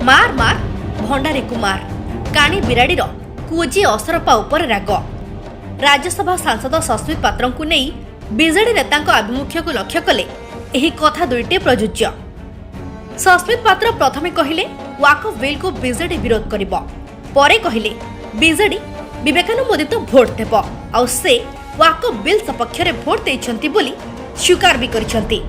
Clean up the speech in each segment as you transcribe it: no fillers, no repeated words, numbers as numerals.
मार मार भंडारी कुमार काणी बिराड़ीर कुजी असरपा उपर राग। राज्यसभा सांसद सस्मित पात्र को नहीं बीजेडी नेता आभिमुख्य को लक्ष्य कले एही कथा दुईटे प्रযোज्य। सस्मित पात्र प्रथमे कहले वाकफ बिल को बीजेडी विरोध करिबो, परे कहले बीजेडी विवेकानुमोदित भोट देबो आ से वाकफ बिल सपक्ष रे भोट देइछंती बोली स्वीकार भी करिछंती।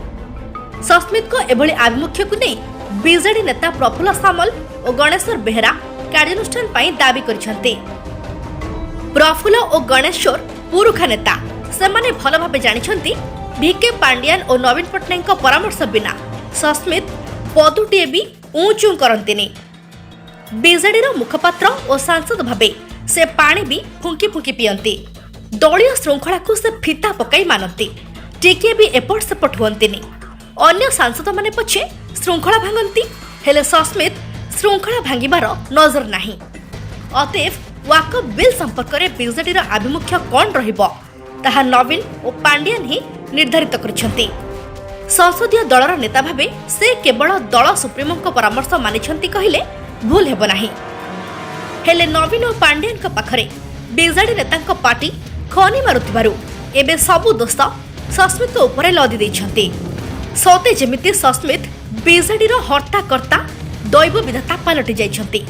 सस्मित को एभली आभिमुख्य को नहीं बीजेडी नेता प्रफुल्ल सामल और गणेश्वर बेहरा कार्यानुष्ठान पाई दाबी करिछंती। प्रफुल्ल और गणेश्वर पुरुखा नेता सेमाने भल भाबे जानिछंती भिके पांडियान और नवीन पट्टनायक परामर्श बिना सस्मित पदुटीए भी ऊंचू करंतिनी। बीजेडी मुखपात्र और सांसद भाबे से पानी भी फुंकी फुंकी पियंती। दलीय श्रृंखला को से फिता पकाई मानती, टिके भी एपट सेपट हुअंतिनी। अन्य सांसद माने पछे श्रृंखला भांगती, हेले सस्मित श्रृंखला भांगिबार नजर नाही। अतएव वाकफ बिल संपर्क में बीजेडी आभिमुख्य कौन रहिबो ताहा नवीन और पांडियान ही निर्धारित करिसेंती। संसदीय दलर नेता भाबे से केवल दल सुप्रीमो को परामर्श मानिछंती कहिले भूल हेबो नाही। हेले नवीन और पांडियान का पाखरे बीजेडी नेता पार्टी खनी मारुथिबारु एबे सबु दोस्त सस्मित उपरे लदी दैछंती। सते जेमिति सस्मित बीजेडी हर्ताकर्ता दैव विधाता पलटि जाइछंती।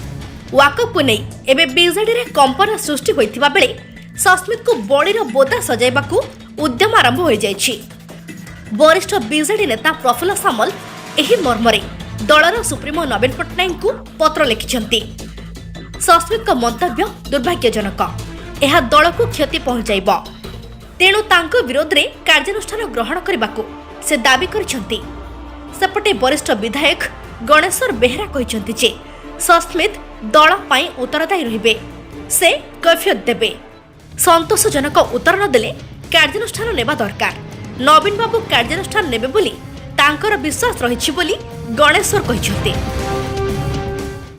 वाकफ को नहीं एबे बीजेडी रे कंपन सृष्टि होइथिबा बेले सस्मित को बड़ीर बोदा सजाइबाकू उद्यम आरंभ हो जाइछि। वरिष्ठ बीजेडी नेता प्रफुल्ल सामल एही मर्मरे दलर सुप्रीमो नवीन पट्टनायक को पत्र लिखिछंती। सस्मित का मंतव्य दुर्भाग्यजनक, यह दल को क्षति पहुंचाइब, तेणु तांको विरोध रे कार्यानुष्ठान ग्रहण करबाकू से दाबी करिछंती। सेपटे वरिष्ठ विधायक गणेश्वर बेहरा कहिछंती जे सस्मित दल पाई उत्तरदायी रहिबे, से कैफियत देबे। संतोषजनक उत्तर न देले कार्यानुष्ठान नेबा दरकार। नवीन बाबू कार्यानुष्ठान नेबे बोली तांकर विश्वास रहिछि बोली गणेश्वर कहिछंती।